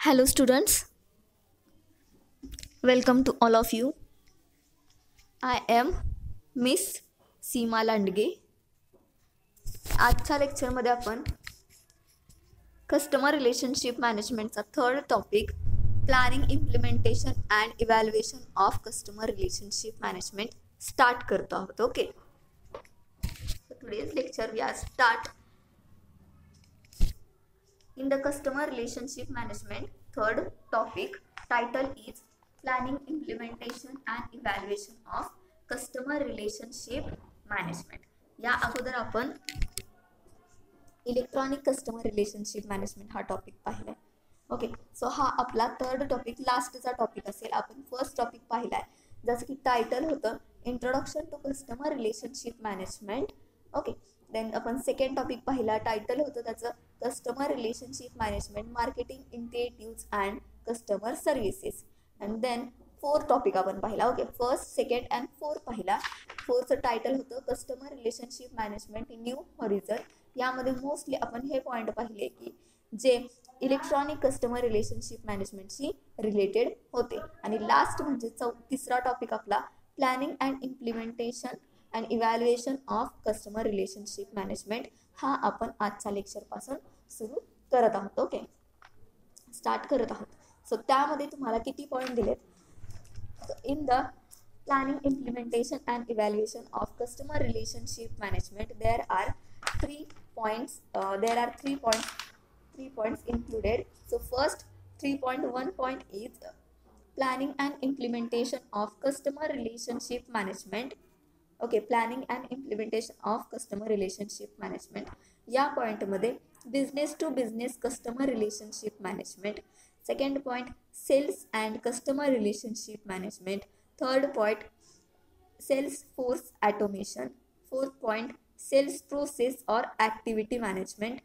Hello students, welcome to all of you. I am Miss सीमा लांडगे. आजच्या लेक्चरमध्ये आपण customer relationship मॅनेजमेंटचा third topic planning implementation and evaluation of customer relationship management start करतो आहोत. Okay, today's lecture we are start in the customer relationship management. Third topic title is planning implementation and evaluation of customer relationship management. या अगोदर आपण electronic customer relationship management हा topic पाहिलाय. Okay, so हा आपला third topic लास्टचा topic असेल. आपण first topic पाहिलाय जसं की टायटल होतं introduction to customer relationship management. Okay, then आपण सेकंड टॉपिक पाहिला, टायटल होतं त्याचं customer relationship management marketing initiatives and customer services. And then fourth topic आपण पाहिला. Okay, first second and fourth पाहिला. फोर्थचं टायटल होतं customer relationship management in new horizon. यामध्ये मोस्टली आपण हे पॉईंट पाहिले की जे इलेक्ट्रॉनिक कस्टमर रिलेशनशिप मॅनेजमेंटशी रिलेटेड होते. आणि लास्ट म्हणजे तिसरा टॉपिक आपला planning and implementation and evaluation of customer relationship management हा आपण आजच्या लेक्चरपासून सुरू करत आहोत. ओके, स्टार्ट करत आहोत. सो त्यामध्ये तुम्हाला किती पॉईंट दिलेत. In the planning implementation and evaluation of customer relationship management there are 3 points included. So first 3.1 point is planning and implementation of customer relationship management. Okay, planning and implementation of customer relationship management या point मध्ये business to business customer relationship management. Second point sales and customer relationship management. Third point sales force automation. Fourth point sales process और activity management.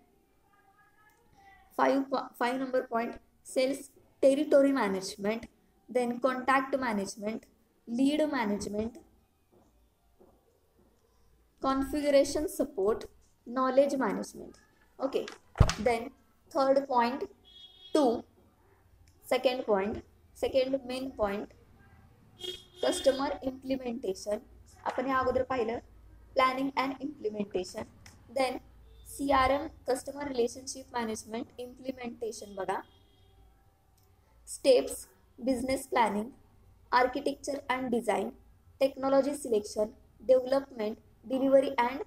Five number point sales territory management. Then contact management, lead management, configuration support, knowledge management. Okay, then third point 2 second main point customer implementation. आपण या अगोदर पाहिलं planning and implementation. Then CRM customer relationship management implementation बघा. Steps business planning, architecture and design, technology selection, development, delivery and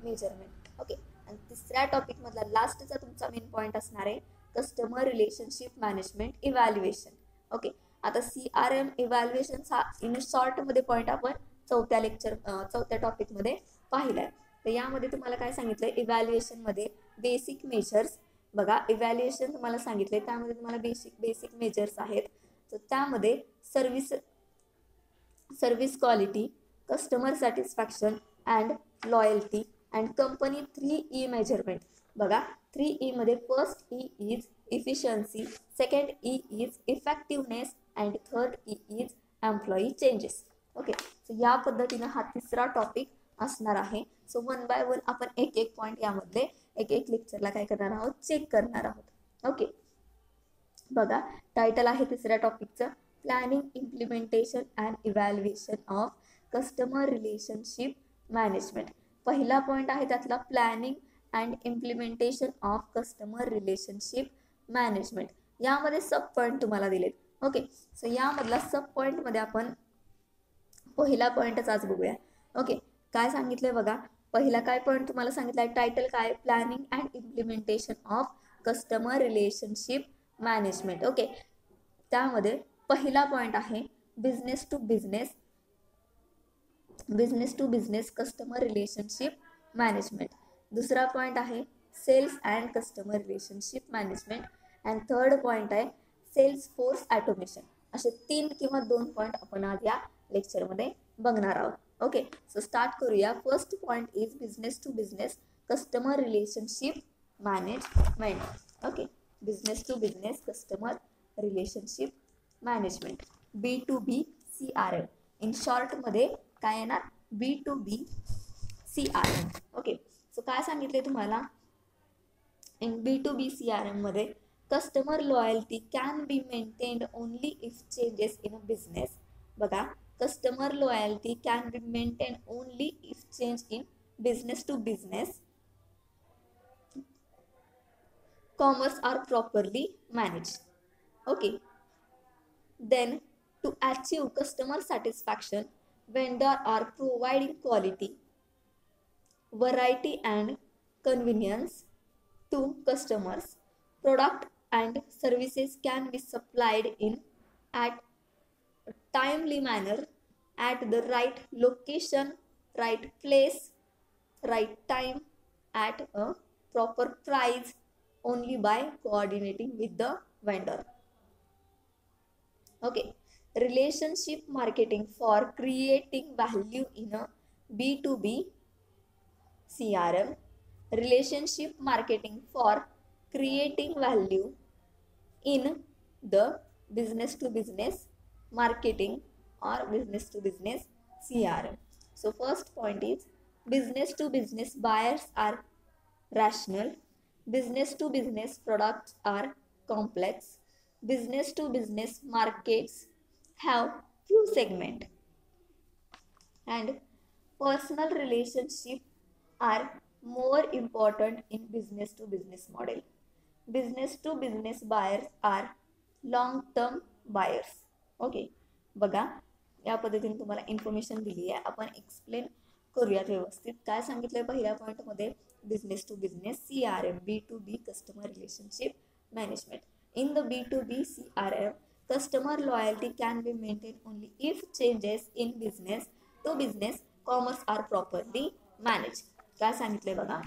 measurement. Okay, आणि तिसऱ्या टॉपिकमधला लास्टचा तुमचा main point असणार आहे customer relationship management evaluation. Okay, आता CRM इव्हॅल्युएशन हा in शॉर्टमध्ये point आपण चौथ्या टॉपिकमध्ये पाहिला आहे. तर यामध्ये तुम्हाला काय सांगितलं, इव्हॅल्युएशनमध्ये बेसिक मेजर्स बघा. इव्हॅल्युएशन तुम्हाला सांगितले त्यामध्ये तुम्हाला बेसिक मेजर्स आहेत. तर त्यामध्ये service quality, customer satisfaction and loyalty and company 3E measurement बघा. 3E मध्ये first E is efficiency, second E is effectiveness and third E is employee changes. Okay, so या पद्धतीनं हा तिसरा टॉपिक असणार आहे. सो वन बाय वन आपण एक पॉईंट यामधले एक लेक्चरला काय करणार आहोत, चेक करणार आहोत. ओके, बघा टायटल आहे तिसऱ्या टॉपिकचं planning implementation and evaluation of customer relationship management. पहिला पॉईंट आहे त्यातला planning and implementation of customer relationship management. यामध्ये सब पॉईंट तुम्हाला दिलेत. ओके, सो यामधला सब पॉईंटमध्ये आपण पहिला पॉईंटच आज बघूया. ओके, काय सांगितलंय बघा. पहिला काय पॉईंट तुम्हाला सांगितलाय, टायटल काय, planning and implementation of customer relationship management. Okay, त्यामध्ये पहिला पॉईंट आहे business to business customer relationship management. दुसरा पॉईंट आहे sales and customer relationship management. And third point आहे सेल्स फोर्स ऑटोमेशन. असे 3 किंवा 2 पॉईंट आपण आज या लेक्चरमध्ये बघणार आहोत. ओके, सो स्टार्ट करूया. First point is business to business customer relationship management. Okay, business to business customer relationship management, B2B CRM. In शॉर्टमध्ये काय येणार, B2B CRM. ओके, सो काय सांगितले तुम्हाला, In B2B CRM मध्ये customer loyalty can be maintained only if changes in a business. बघा, customer loyalty can be maintained only if change in business to business commerce are properly managed. Okay, then to achieve customer satisfaction, vendor are providing quality, variety and convenience to customers. Product and services can be supplied in at a timely manner, at the right location, right place, right time, at a proper price, only by coordinating with the vendor. Okay, relationship marketing for creating value in a B2B CRM. Relationship marketing for creating value in the business to business marketing or business to business CRM. So first point is business to business buyers are rational, business to business products are complex, business to business markets have few segment, and personal relationship are more important in business to business model. Business to business buyers are long term buyers. Okay, बघा, या पद्धतीने तुम्हाला information दिली आहे. आपण explain करूयात व्यवस्थित. काय सांगितलंय पहिल्या पॉईंटमध्ये? Business to business CRM, B2B customer relationship management. In the B2B CRM, customer loyalty can be maintained only if changes in business to business commerce are properly managed. काय सांगितलंय बघा,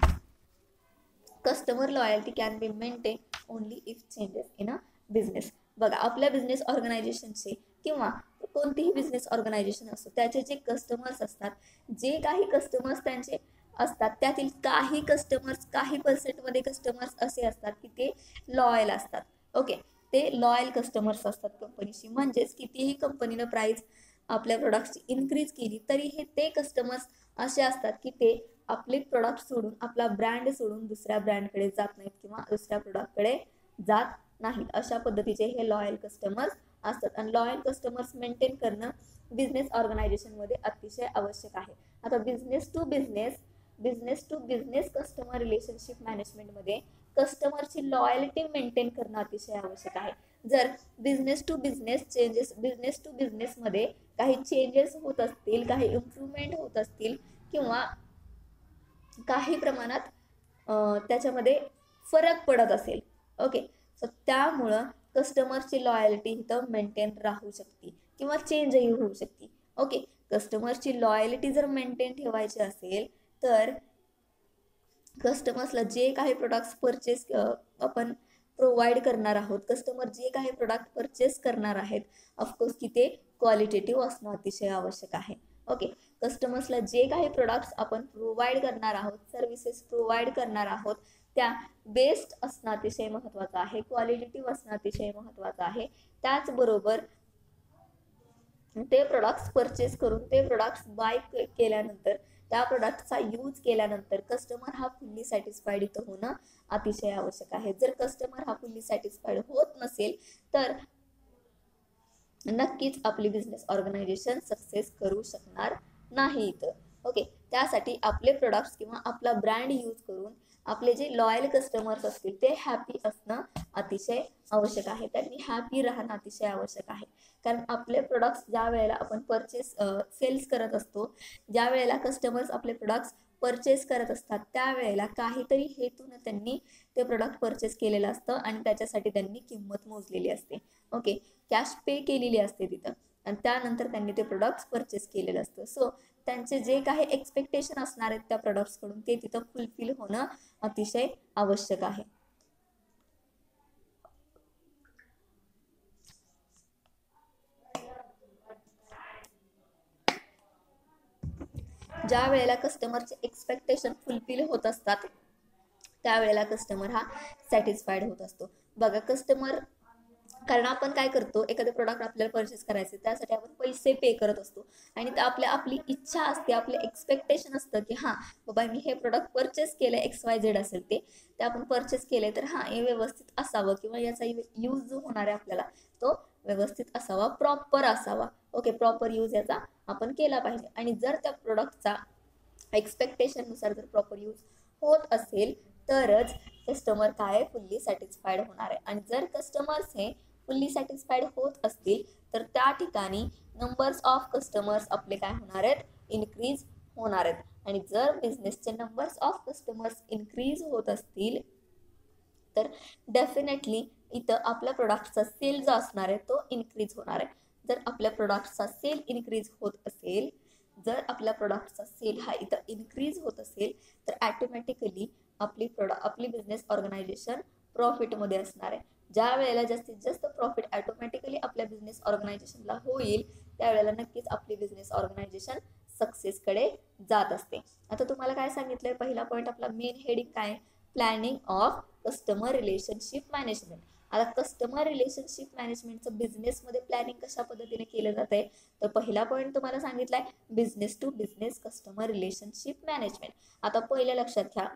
customer loyalty can be maintain only if changes in a business. बघा, आपल्या business ऑर्गनायझेशनचे किंवा कोणतीही business organisation असतो त्याचे जे कस्टमर्स असतात, जे काही कस्टमर्स त्यांचे असतात, त्यातील काही कस्टमर्स, काही पर्सेंटमध्ये कस्टमर्स असे असतात की ते लॉयल असतात. ओके, ते लॉयल कस्टमर्स असतात कंपनीशी. म्हणजेच कितीही कंपनीनं प्राइस आपल्या प्रोडक्टची इन्क्रीज केली तरी हे ते कस्टमर्स असे असतात की ते आपले प्रोडक्ट सोडून, आपला ब्रँड सोडून दुसऱ्या ब्रँडकडे जात नाहीत किंवा दुसऱ्या प्रोडक्टकडे जात नाहीत. अशा पद्धतीचे हे लॉयल कस्टमर्स असतात. आणि लॉयल कस्टमर्स मेंटेन करणं बिझनेस ऑर्गनायझेशनमध्ये अतिशय आवश्यक आहे. आता business to business customer relationship मॅनेजमेंटमध्ये कस्टमरची लॉयल्टी मेंटेन करणं अतिशय आवश्यक आहे. जर बिझनेस टू बिझनेसमध्ये काही चेंजेस होत असतील, काही इम्प्रूव्हमेंट होत असतील किंवा काही प्रमाणात त्याच्यामध्ये फरक पडत असेल, ओके, सो त्यामुळं कस्टमरची लॉयल्टी इथं मेंटेन राहू शकते किंवा चेंजही होऊ शकते. ओके, कस्टमरची लॉयल्टी जर मेंटेन ठेवायची असेल तर कस्टमर्सला जे काही प्रोडक्ट्स परचेस आपण प्रोव्हाइड करणार आहोत, कस्टमर जे काही प्रोडक्ट परचेस करणार आहेत, ऑफकोर्स की ते क्वालिटेटिव्ह असणं अतिशय आवश्यक आहे. ओके, कस्टमर्सला जे काही प्रोडक्ट्स आपण प्रोव्हाइड करणार आहोत, सर्व्हिसेस प्रोव्हाइड करणार आहोत, त्या बेस्ट असणं अतिशय महत्त्वाचं आहे, क्वालिटेटिव्ह असणं अतिशय महत्त्वाचं आहे. त्याचबरोबर ते प्रोडक्ट्स परचेस करून, ते प्रोडक्ट्स बाय केल्यानंतर, त्या प्रोडक्टचा यूज केल्यानंतर कस्टमर हा फुल्ली सॅटिस्फाईड इथं होणं अतिशय आवश्यक आहे. जर कस्टमर हा फुल्ली सॅटिस्फाईड होत नसेल तर नक्कीच आपली बिझनेस ऑर्गनायझेशन सक्सेस करू शकणार नाहीत. ओके, त्यासाठी आपले प्रोडक्ट्स किंवा आपला ब्रँड यूज करून आपले जे लॉयल कस्टमर्स असतील ते हॅपी असणं अतिशय आवश्यक आहे. त्यांनी हॅपी राहणं अतिशय आवश्यक आहे. कारण आपले प्रोडक्ट्स ज्या वेळेला आपण सेल्स करत असतो, ज्या वेळेला कस्टमर्स आपले प्रोडक्ट्स परचेस करत असतात, त्यावेळेला काहीतरी हेतून त्यांनी ते प्रोडक्ट परचेस केलेलं असतं आणि त्याच्यासाठी त्यांनी किंमत मोजलेली असते. ओके, कॅश पे केलेली असते तिथं आणि त्यानंतर त्यांनी ते प्रोडक्ट्स परचेस केलेलं असतं. सो त्यांचे जे काही एक्सपेक्टेशन असणार आहेत त्या प्रोडक्ट्सकडून ते तिथं फुलफिल होणं अतिशय आवश्यक आहे. ज्या वेळेला कस्टमरचे एक्सपेक्टेशन फुलफिल होत असतात त्यावेळेला कस्टमर हा सॅटिस्फाईड होत असतो. बघा, कस्टमर कारण आपण काय करतो, एखादं प्रोडक्ट आपल्याला परचेस करायचे त्यासाठी आपण पैसे पे करत असतो आणि आपली इच्छा असते, आपलं एक्सपेक्टेशन असतं की हां बाबा मी हे प्रोडक्ट परचेस केलं, XYZ असेल ते आपण परचेस केले तर हां हे व्यवस्थित असावं किंवा याचा यूज जो होणार आहे आपल्याला तो व्यवस्थित असावा, प्रॉपर असावा. ओके, प्रॉपर यूज याचा आपण केला पाहिजे. आणि जर त्या प्रोडक्टचा एक्सपेक्टेशननुसार जर प्रॉपर यूज होत असेल तरच कस्टमर काय फुल्ली सॅटिस्फाईड होणार आहे. आणि जर कस्टमर्स हे फुल्ली सॅटिस्फाईड होत असतील तर त्या ठिकाणी नंबर्स ऑफ कस्टमर्स आपले काय होणार आहेत, इन्क्रीज होणार आहेत. आणि जर बिझनेसचे नंबर्स ऑफ कस्टमर्स इन्क्रीज होत असतील तर डेफिनेटली इथं आपल्या प्रोडक्टचा सेल जो असणार आहे तो इन्क्रीज होणार आहे. जर आपल्या प्रोडक्टचा सेल इन्क्रीज होत असेल, जर आपल्या प्रोडक्टचा सेल हा इथं इन्क्रीज होत असेल तर ॲटोमॅटिकली आपली बिझनेस ऑर्गनायझेशन प्रॉफिटमध्ये असणार आहे. ज्या वेळेला जास्तीत जास्त प्रॉफिट ॲटोमॅटिकली आपल्या बिझनेस ऑर्गनायझेशनला होईल त्यावेळेला नक्कीच आपली बिझनेस ऑर्गनायझेशन सक्सेसकडे जात असते. आता तुम्हाला काय सांगितलंय, पहिला पॉईंट आपला मेन हेडिंग काय, planning of customer relationship management. आता कस्टमर रिलेशनशिप मॅनेजमेंटचं बिझनेसमध्ये प्लॅनिंग कशा पद्धतीने केलं जात आहे, तर पहिला पॉईंट तुम्हाला सांगितलाय business to business customer relationship management. आता पहिल्या लक्षात घ्या,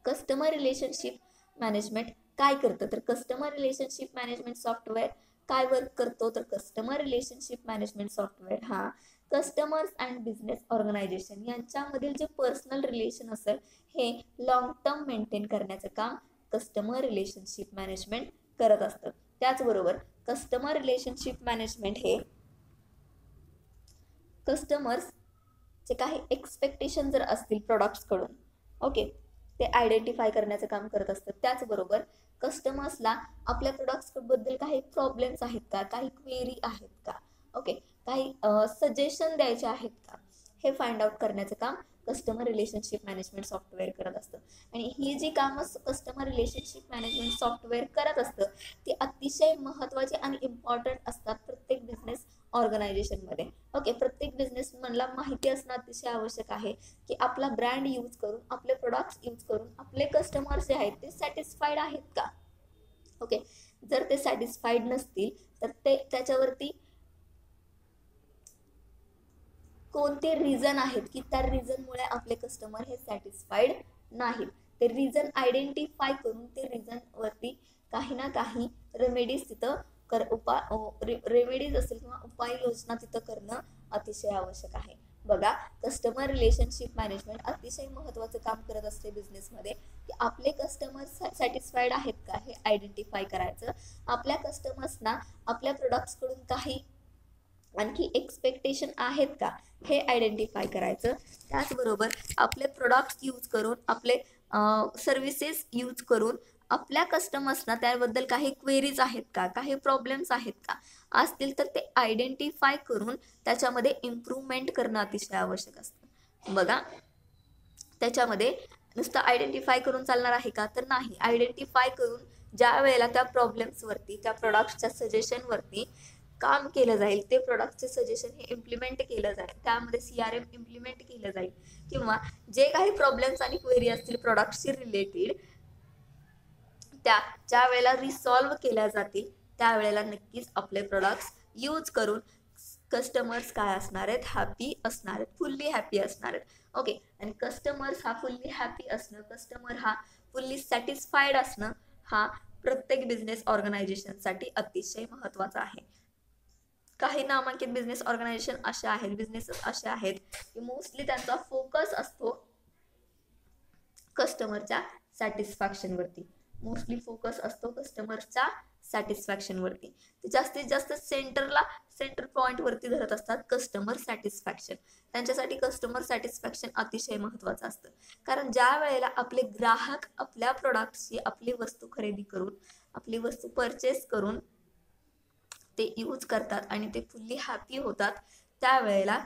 कस्टमर रिलेशनशिप मॅनेजमेंट काय करतं, तर कस्टमर रिलेशनशिप मॅनेजमेंट सॉफ्टवेअर काय वर्क करतो, तर कस्टमर रिलेशनशिप मॅनेजमेंट सॉफ्टवेअर हा कस्टमर्स अँड बिझनेस ऑर्गनायझेशन यांच्यामधील जे पर्सनल रिलेशन असेल हे लॉंग टर्म मेंटेन करण्याचं काम कस्टमर रिलेशनशिप मॅनेजमेंट करत असतं. त्याचबरोबर कस्टमर रिलेशनशिप मॅनेजमेंट हे कस्टमर्सचे काही एक्सपेक्टेशन जर असतील प्रोडक्ट्सकडून, ओके, ते आयडेंटिफाय करण्याचं काम करत असतं. त्याचबरोबर कस्टमर्सला आपल्या प्रोडक्ट्सबद्दल काही प्रॉब्लेम्स आहेत का, काही क्वेरी आहेत का, ओके, काही सजेशन द्यायचे आहेत का, हे फाइंड आउट करण्याचं काम कस्टमर रिलेशनशिप मॅनेजमेंट सॉफ्टवेअर करत असतं. आणि ही जी कामं कस्टमर रिलेशनशिप मॅनेजमेंट सॉफ्टवेअर करत असतं ती अतिशय महत्त्वाची आणि इम्पॉर्टंट असतात प्रत्येक बिझनेस ऑर्गनायझेशनमध्ये. ओके, प्रत्येक बिझनेसमॅनला माहिती असणं अतिशय आवश्यक आहे की आपला ब्रँड यूज करून, आपले प्रोडक्ट्स यूज करून आपले कस्टमर्स जे आहेत ते सॅटिस्फाईड आहेत का. ओके, जर ते सॅटिस्फाईड नसतील तर त्याच्यावरती कोणते रिझन आहेत की त्या रिझनमुळे आपले कस्टमर हे सॅटिस्फाईड नाहीत, ते रिझन आयडेंटिफाय करून ते रिझनवरती काही ना काही रेमेडीज तिथं रेमेडीज असेल किंवा उपाययोजना तिथं करणं अतिशय आवश्यक आहे. बघा, कस्टमर रिलेशनशिप मॅनेजमेंट अतिशय महत्त्वाचं काम करत असते बिझनेसमध्ये की आपले कस्टमर सॅटिस्फाईड आहेत का हे आयडेंटिफाय करायचं, आपल्या कस्टमर्सना आपल्या प्रोडक्ट्सकडून काही आणखी एक्सपेक्टेशन आहेत का हे आयडेंटिफाय करायचं. त्याचबरोबर आपले प्रोडक्ट्स यूज करून, आपले सर्व्हिसेस यूज करून आपल्या कस्टमर्सना त्याबद्दल काही क्वेरीज आहेत का, काही प्रॉब्लेम्स आहेत का, असतील तर ते आयडेंटिफाय करून त्याच्यामध्ये इम्प्रूव्हमेंट करणं अतिशय आवश्यक असतं. बघा, त्याच्यामध्ये नुसतं आयडेंटिफाय करून चालणार आहे का, तर नाही. आयडेंटिफाय करून ज्या वेळेला त्या प्रॉब्लेम्सवरती, त्या प्रोडक्ट्सच्या सजेशनवरती काम केलं जाईल, ते प्रोडक्टचे सजेशन हे इम्प्लिमेंट केलं जाईल, त्यामध्ये CRM इम्प्लिमेंट केलं जाईल किंवा जे काही प्रॉब्लेम्स आणि क्वेरी असतील प्रोडक्टशी रिलेटेड त्या ज्या वेळेला रिसॉल्व्ह केल्या जातील त्यावेळेला नक्कीच आपले प्रोडक्ट्स यूज करून कस्टमर्स काय असणार आहेत, हॅपी असणार आहेत, फुल्ली हॅपी असणार आहेत. ओके, आणि कस्टमर्स हा फुल्ली हॅपी असणं, कस्टमर हा फुल्ली सॅटिस्फाईड असणं हा प्रत्येक बिझनेस ऑर्गनायझेशनसाठी अतिशय महत्त्वाचा आहे. काही नामांकित बिझनेस ऑर्गनायझेशन असे आहेत, बिझनेसेस असे आहेत की मोस्टली त्यांचा फोकस असतो कस्टमरच्या सॅटिस्फॅक्शनवरती, मोस्टली फोकस असतो कस्टमरच्या सॅटिस्फॅक्शनवरती. ते जास्तीत जास्त सेंटर पॉईंटवरती धरत असतात कस्टमर सॅटिस्फॅक्शन. त्यांच्यासाठी कस्टमर सॅटिस्फॅक्शन अतिशय महत्त्वाचं असतं. कारण ज्या वेळेला आपले ग्राहक आपल्या प्रोडक्टची आपली वस्तू खरेदी करून, आपली वस्तू परचेस करून ते यूज करतात आणि ते फुल्ली हॅपी होतात त्यावेळेला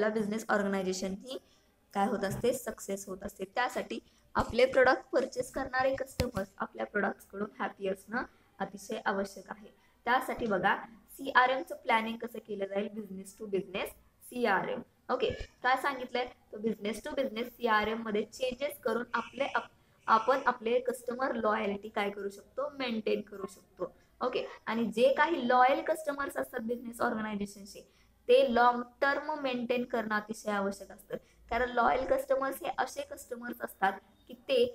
बिझनेस ऑर्गनायझेशन ही काय होत असते, सक्सेस होत असते. त्यासाठी आपले प्रोडक्ट परचेस करणारे कस्टमर्स आपल्या प्रोडक्ट्सकडून हॅपी असणं अतिशय आवश्यक आहे. त्यासाठी बघा, CRMचं प्लॅनिंग कसं केलं जाईल, business to business CRM. Okay, काय सांगितलंय, तर बिझनेस टू बिझनेस CRM मध्ये चेंजेस करून आपण आपले कस्टमर लॉयल्टी काय करू शकतो, मेंटेन करू शकतो. ओके, आणि जे काही लॉयल कस्टमर्स असतात बिझनेस ऑर्गनायझेशनचे ते लॉंग टर्म मेंटेन करणं अतिशय आवश्यक असतं. कारण लॉयल कस्टमर्स हे असे कस्टमर्स असतात की ते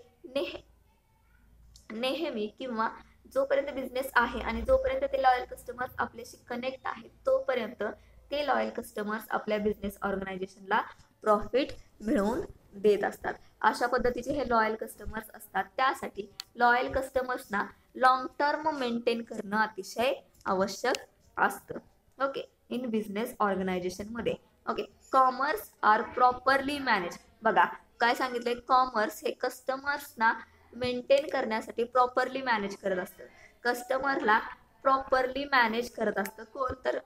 नेहमी किंवा जोपर्यंत बिझनेस आहे आणि जोपर्यंत ते लॉयल कस्टमर्स आपल्याशी कनेक्ट आहेत तोपर्यंत ते लॉयल कस्टमर्स आपल्या बिझनेस ऑर्गनायझेशनला प्रॉफिट मिळवून देत असतात. अशा पद्धतीचे हे लॉयल कस्टमर्स असतात. त्यासाठी लॉयल कस्टमर्सना लॉंग टर्म मेंटेन करणं अतिशय आवश्यक असतं. ओके, इन बिझनेस ऑर्गनायझेशन मध्ये. Okay, commerce are properly manage. बघा काय सांगितलंय, कॉमर्स हे कस्टमर्सना मेंटेन करण्यासाठी प्रॉपरली मॅनेज करत असतं. कस्टमरला प्रॉपरली मॅनेज करत असतं कोण, तर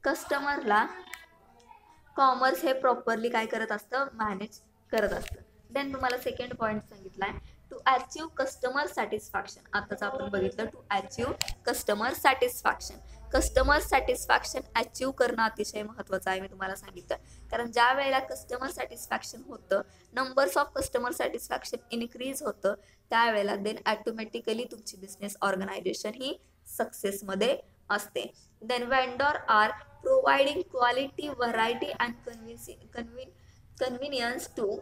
कस्टमरला कॉमर्स हे प्रॉपरली काय करत असतं, मॅनेज करत असतं. देन तुम्हाला सेकंड पॉइंट सांगितलाय, टू अचीव कस्टमर सॅटिस्फॅक्शन. आताच आपण बघितलं to achieve customer satisfaction. Customer satisfaction achieve करणं अतिशय महत्त्वाचं आहे. मी तुम्हाला सांगितलं कारण ज्या वेळेला कस्टमर सॅटिस्फॅक्शन होतं, numbers of customer satisfaction increase होतं, त्यावेळेला देन ऑटोमॅटिकली तुमची बिझनेस ऑर्गनायझेशन ही सक्सेसमध्ये असते. Then vendor are providing quality, variety and convenience to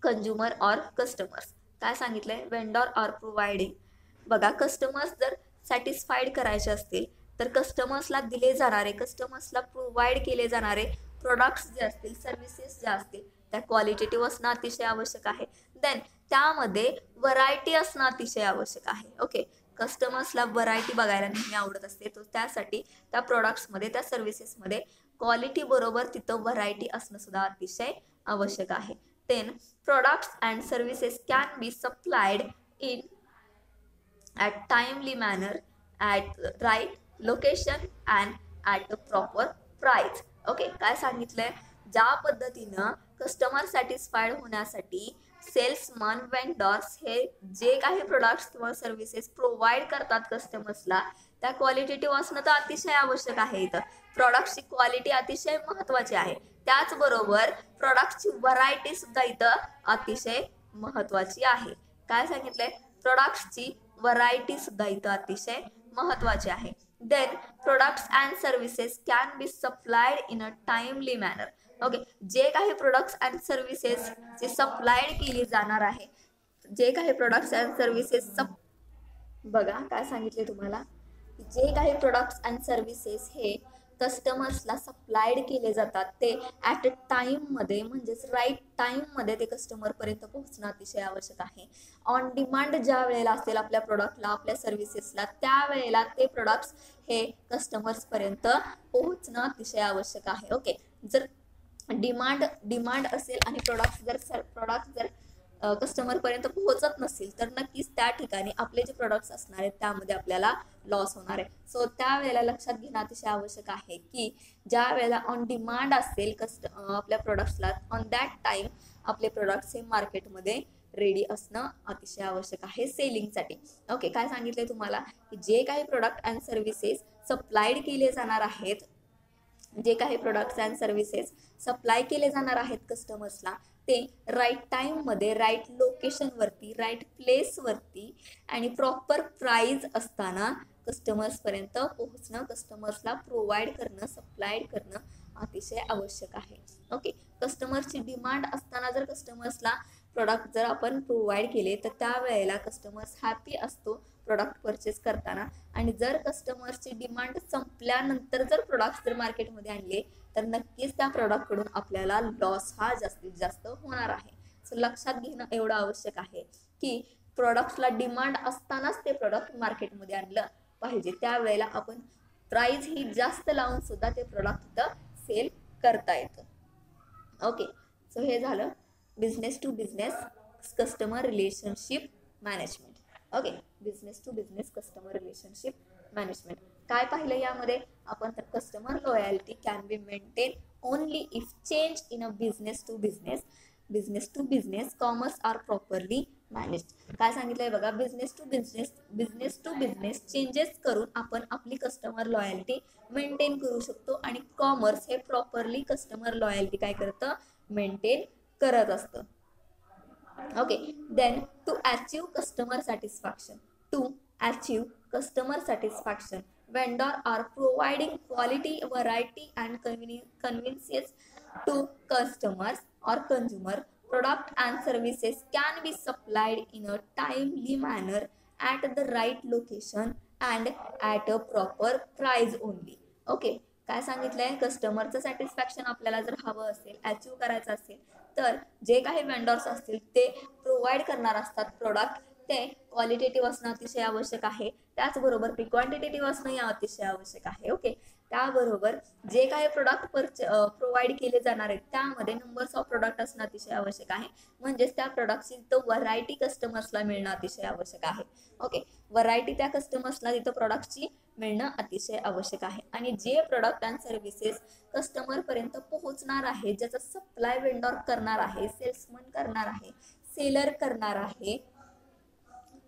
consumer or customers. काय सांगितलंय, वेंडर आर प्रोव्हाइडिंग. बघा कस्टमर्स जर सॅटिस्फाईड करायचे असतील तर कस्टमर्सला दिले जाणारे, कस्टमर्सला प्रोव्हाइड केले जाणारे प्रोडक्ट्स जे असतील, सर्व्हिसेस ज्या असतील त्या क्वालिटेटिव्ह असणं अतिशय आवश्यक आहे. देन त्यामध्ये व्हरायटी असणं अतिशय आवश्यक आहे. ओके, कस्टमर्सला व्हरायटी बघायला नेहमी आवडत असते, तो त्यासाठी त्या प्रोडक्ट्समध्ये, त्या सर्व्हिसेसमध्ये क्वालिटी बरोबर तिथं व्हरायटी असणं सुद्धा अतिशय आवश्यक आहे. Then products and services can be supplied in at timely manner, at right location and at a proper price. Okay, काय सांगितलंय, ज्या पद्धतीनं कस्टमर सॅटिस्फाईड होण्यासाठी सेल्समन, वेंडर्स हे जे काही प्रोडक्ट्स किंवा सर्व्हिसेस प्रोव्हाइड करतात कस्टमर्सला त्या क्वालिटेटिव्ह असणं तर अतिशय आवश्यक आहे. इथं प्रोडक्टची क्वालिटी अतिशय महत्त्वाची आहे. त्याचबरोबर प्रोडक्टची व्हरायटी सुद्धा इथं अतिशय महत्त्वाची आहे. काय सांगितलंय, प्रोडक्ट्सची व्हरायटी सुद्धा इथं अतिशय महत्त्वाची आहे. Then products and services can be supplied in a timely manner. Okay, जे काही प्रोडक्ट्स अँड सर्व्हिसेस जे सप्लायड केली जाणार आहे, जे काही प्रोडक्ट्स अँड सर्व्हिसेस बघा काय सांगितले तुम्हाला, जे काही प्रोडक्ट्स अँड सर्व्हिसेस हे कस्टमर्सला सप्लायड केले जातात ते ॲट अ टाईममध्ये, म्हणजेच राईट टाईममध्ये ते कस्टमरपर्यंत पोहोचणं अतिशय आवश्यक आहे. ऑन डिमांड ज्या वेळेला असेल आपल्या प्रोडक्टला, आपल्या सर्व्हिसेसला, त्यावेळेला ते प्रोडक्ट्स हे कस्टमर्सपर्यंत पोहोचणं अतिशय आवश्यक आहे. ओके, जर डिमांड असेल आणि प्रोडक्ट जर कस्टमरपर्यंत पोहोचत नसेल तर नक्कीच त्या ठिकाणी आपले जे प्रोडक्ट्स असणार आहेत त्यामध्ये आपल्याला लॉस होणार आहे. सो त्यावेळेला लक्षात घेणं अतिशय आवश्यक आहे की ज्या वेळेला ऑन डिमांड असेल आपल्या प्रोडक्ट्सला, ऑन दॅट टाइम आपले प्रोडक्ट्स हे मार्केटमध्ये रेडी असणं अतिशय आवश्यक आहे सेलिंगसाठी. ओके, काय सांगितलंय तुम्हाला की जे काही प्रोडक्ट अँड सर्व्हिसेस सप्लाईड केले जाणार आहेत, जे काही प्रोडक्ट्स अँड सर्व्हिसेस सप्लाय केले जाणार आहेत कस्टमर्सला, ते राईट टाईममध्ये, राईट लोकेशनवरती, राईट प्लेसवरती आणि प्रॉपर प्राईज असताना कस्टमर्सपर्यंत पोहोचणं, कस्टमर्सला प्रोव्हाइड करणं, सप्लाईड करणं अतिशय आवश्यक आहे. ओके, कस्टमरची डिमांड असताना जर कस्टमर्सला प्रोडक्ट जर आपण प्रोव्हाइड केले तर त्यावेळेला कस्टमर्स हॅपी असतो प्रोडक्ट परचेस करताना. आणि जर कस्टमर्सची डिमांड संपल्यानंतर जर प्रोडक्ट्स जर मार्केटमध्ये आणले तर नक्कीच त्या प्रोडक्टकडून आपल्याला लॉस हा जास्तीत जास्त होणार आहे. सो लक्षात घेणं एवढं आवश्यक आहे की प्रोडक्ट्सला डिमांड असतानाच ते प्रोडक्ट मार्केटमध्ये आणलं पाहिजे. त्यावेळेला आपण प्राईस ही जास्त लावून सुद्धा ते प्रोडक्ट इथं सेल करता येतं. ओके, सो हे झालं business to business customer relationship management. Okay, business to business customer relationship management काय पाहिलं यामध्ये आपण, तर customer loyalty can be maintain only if change in a business to business commerce are properly manage. काय सांगितलंय बघा, बिझनेस टू बिझनेस चेंजेस करून आपण आपली कस्टमर लॉयल्टी मेंटेन करू शकतो आणि कॉमर्स हे प्रॉपरली कस्टमर लॉयल्टी काय करतं, मेंटेन करत असतं. Okay, then to achieve customer satisfaction. To achieve customer satisfaction, vendor are providing quality, variety and convenience to customers or consumer. Product and services can be supplied in a timely manner at the right location and at a proper price only. Okay, काय सांगितलंय, कस्टमरचं satisfaction आपल्याला जर हवं असेल, achieve करायचं असेल, तर जे काही वेंडर्स असतील ते प्रोव्हाइड करणार असतात प्रोडक्ट, ते क्वालिटेटिव्ह असणं अतिशय आवश्यक आहे. त्याचबरोबर ते क्वांटिटेटिव्ह असणं अतिशय आवश्यक आहे. ओके, त्याबरोबर जे काही प्रोडक्ट प्रोव्हाइड केले जाणार आहेत त्यामध्ये नंबर्स ऑफ प्रोडक्ट असणं अतिशय आवश्यक आहे. म्हणजेच त्या प्रोडक्टची तो व्हरायटी कस्टमर्सला मिळणं अतिशय आवश्यक आहे. ओके, व्हरायटी त्या कस्टमर्सला तिथं प्रोडक्टची मिळणं अतिशय आवश्यक आहे. आणि जे प्रोडक्ट अँड सर्व्हिसेस कस्टमर पर्यंत पोहोचणार आहे, ज्याचा सप्लाय वेंडर करणार आहे, सेल्समन करणार आहे, सेलर करणार आहे,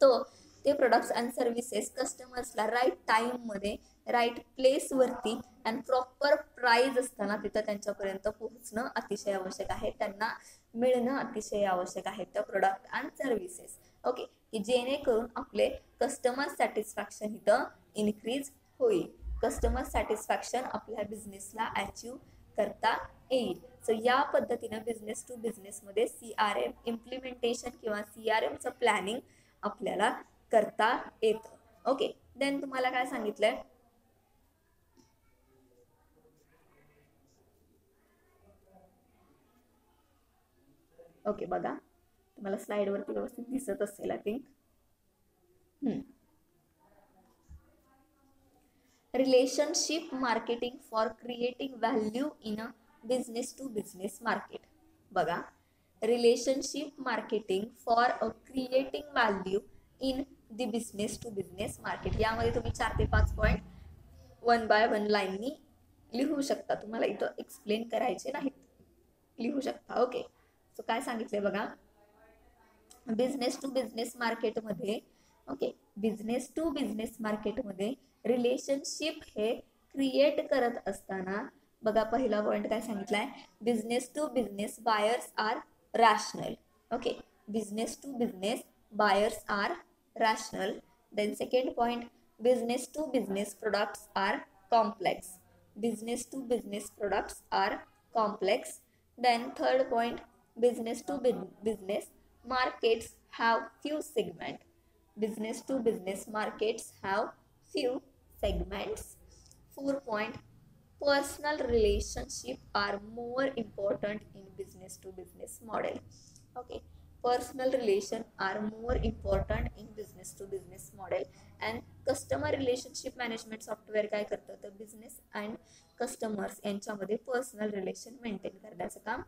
तो ते प्रोडक्ट्स अँड सर्व्हिसेस कस्टमर्सला राईट टाईममध्ये राईट प्लेसवरती अँड प्रॉपर प्राईज असताना तिथं त्यांच्यापर्यंत पोहोचणं अतिशय आवश्यक आहे, त्यांना मिळणं अतिशय आवश्यक आहे त्या प्रोडक्ट अँड सर्व्हिसेस. ओके, की जेणेकरून आपले कस्टमर सॅटिस्फॅक्शन इथं इन्क्रीज होईल, कस्टमर सॅटिस्फॅक्शन आपल्या बिझनेसला अचीव करता येईल. सो या पद्धतीनं बिझनेस टू बिझनेसमध्ये CRM इम्प्लिमेंटेशन किंवा CRMचं प्लॅनिंग आपल्याला करता येतं. ओके, देन तुम्हाला काय सांगितलंय, ओके बघा, तुम्हाला स्लाइडवरती व्यवस्थित दिसत असेल I think. Relationship marketing for creating value in a business to business market. बघा, relationship marketing for a creating value in the business to business market. यामध्ये तुम्ही 4 ते 5 पॉईंट 1 बाय 1 लाईननी लिहू शकता, तुम्हाला इथं एक्सप्लेन करायचे नाहीत, लिहू शकता. ओके, सो काय सांगितलंय बघा, बिझनेस टू बिझनेस मार्केटमध्ये, ओके, बिझनेस टू बिझनेस मार्केटमध्ये रिलेशनशिप हे क्रिएट करत असताना बघा, पहिला पॉईंट काय सांगितलाय, business to business buyers are rational. Okay, business to business buyers are rational. Then second point, business to business products are complex. Business to business products are complex. Then third point, business to business markets have few segments. Business to business markets have few segments. 4 point, personal relationship are more important in business to business model. Okay, personal relation are more important in business to business model. And customer relationship management software काय करतं, तर business and customers यांच्यामध्ये personal relation maintain करण्याचं काम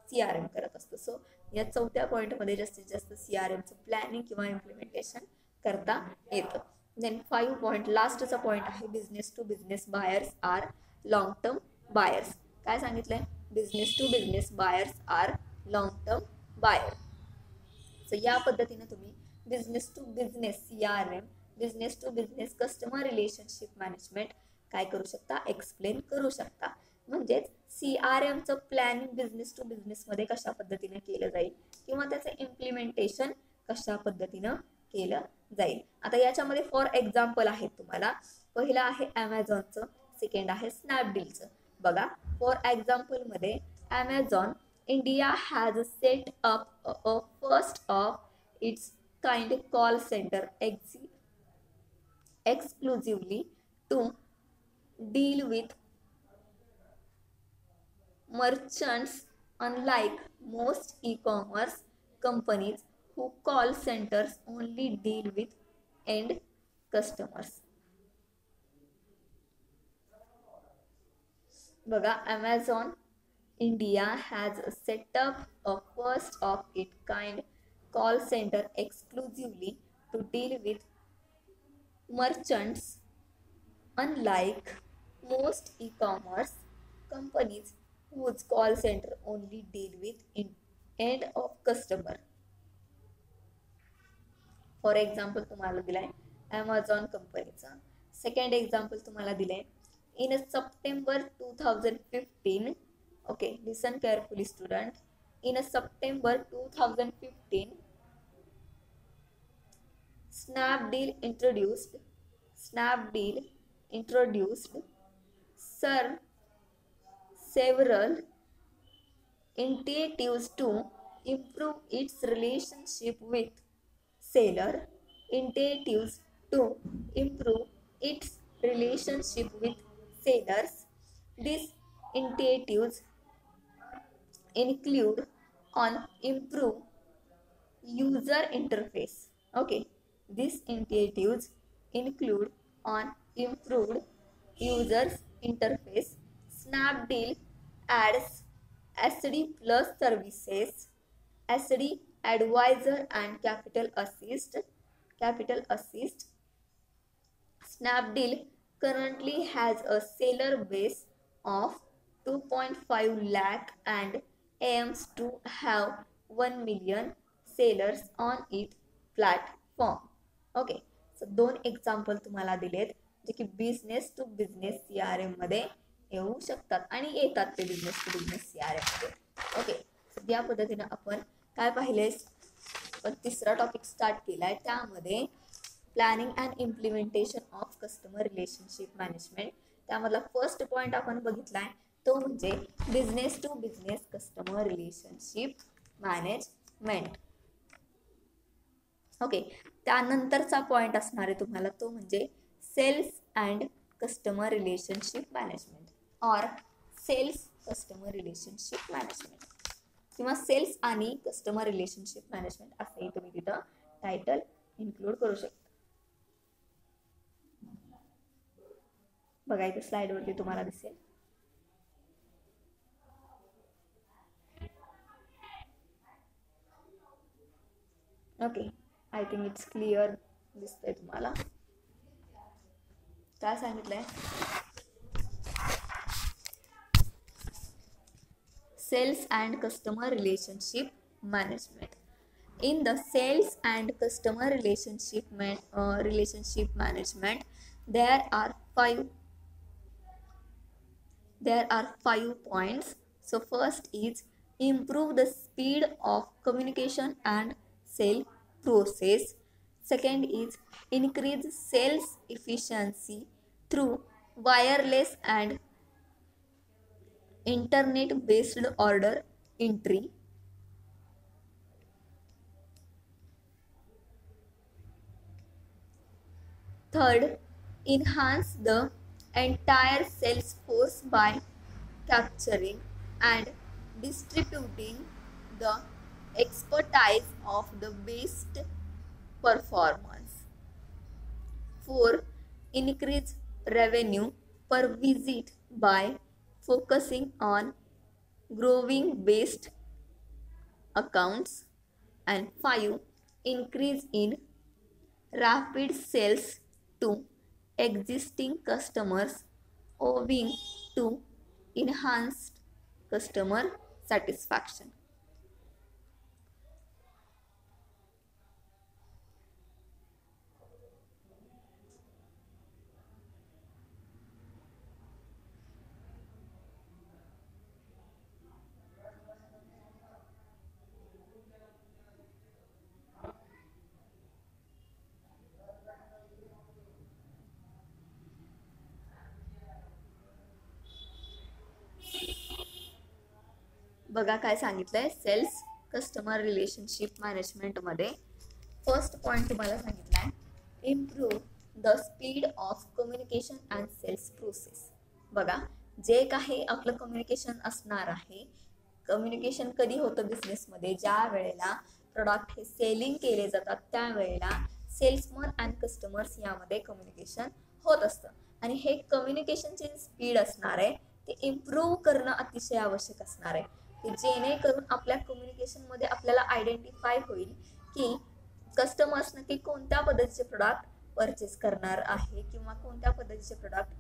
CRM करत असतं. So या 4थ्या पॉईंटमध्ये जास्तीत जास्त CRMचं प्लॅनिंग किंवा इम्प्लिमेंटेशन करता येतं. देन 5 पॉईंट, लास्टचा पॉईंट आहे, business to business buyers are long term buyers. काय सांगितलंय, business to business buyers are long term buyer. So या पद्धतीने तुम्ही business to business CRM, business to business customer relationship management काय करू शकता, एक्सप्लेन करू शकता. म्हणजेच CRMचं प्लॅनिंग बिझनेस टू बिझनेसमध्ये कशा पद्धतीने केलं जाईल किंवा त्याचं इम्प्लिमेंटेशन कशा पद्धतीनं केलं जाईल. आता याच्यामध्ये फॉर एक्झाम्पल आहेत तुम्हाला, पहिलं आहे ॲमेझॉनचं, सेकंड आहे स्नॅपडीलचं. बघा, फॉर एक्झाम्पलमध्ये Amazon India has set up a first of its kind call center exclusively to deal with merchants, unlike most e-commerce companies who call centers only deal with end customers. बघा, Amazon India has set up a first of its kind call center exclusively to deal with merchants, unlike most e-commerce companies whose call center only deal with end of customer. For example तुम्हाला दिलाय Amazon कंपनीचा. Second example तुम्हाला दिलंय, in September 2015. Okay, listen carefully student. in September 2015, Snapdeal introduced ser- several initiatives to improve its relationship with seller. Initiatives to improve its relationship with sellers. These initiatives include on improve user interface. Okay, these initiatives include on improved users interface. Snapdeal adds SD plus services, SD advisor and capital assist. Snapdeal currently has a seller base of 2.5 lakh and aims to have 1 million sellers on its platform. Okay, so दोन example तुम्हाला दिलेत जे की business to business CRM मध्ये येऊ शकतात आणि येतात ते बिझनेस टू बिझनेस CRM मध्ये. ओके, या पद्धतीने आपण काय पाहिले, तिसरा टॉपिक स्टार्ट केलाय त्यामध्ये planning and implementation of customer relationship management. त्यामधला फर्स्ट पॉईंट आपण बघितलाय तो म्हणजे business to business customer relationship management. Okay, त्यानंतरचा पॉईंट असणार आहे तुम्हाला तो म्हणजे sales and customer relationship management or sales customer relationship management किंवा सेल्स आणि कस्टमर रिलेशनशिप मॅनेजमेंट असंही तुम्ही तिथं टायटल इन्क्लूड करू शकता. बघा इथे स्लाइडवरती तुम्हाला दिसेल. Okay, I think it's clear दिसतंय तुम्हाला. काय सांगितलंय, sales and customer relationship management. In the sales and customer relationship management, there are five points. So first is improve the speed of communication and sale process. Second is increase sales efficiency through wireless and internet based order entry. Third, enhance the entire sales force by capturing and distributing the expertise of the best performance. 4. Increase revenue per visit by focusing on growing based accounts. And 5. Increase in rapid sales to existing customers owing to enhanced customer satisfaction. बघा काय सांगितलंय sales customer relationship मॅनेजमेंटमध्ये first point तुम्हाला सांगितलाय improve the speed of communication and sales process. बघा जे काही आपलं कम्युनिकेशन असणार आहे, कम्युनिकेशन कधी होतं बिझनेसमध्ये, ज्या वेळेला प्रोडक्ट हे सेलिंग केले जातात त्यावेळेला सेल्समन अँड कस्टमर्स यामध्ये कम्युनिकेशन होत असतं आणि हे कम्युनिकेशनची स्पीड असणार आहे ते इम्प्रूव्ह करणं अतिशय आवश्यक असणार आहे की जेणेकरून आपल्या कम्युनिकेशनमध्ये आपल्याला आयडेंटिफाय होईल की कस्टमर्स नक्की कोणत्या पद्धतीचे प्रोडक्ट परचेस करणार आहे किंवा कोणत्या पद्धतीचे प्रोडक्ट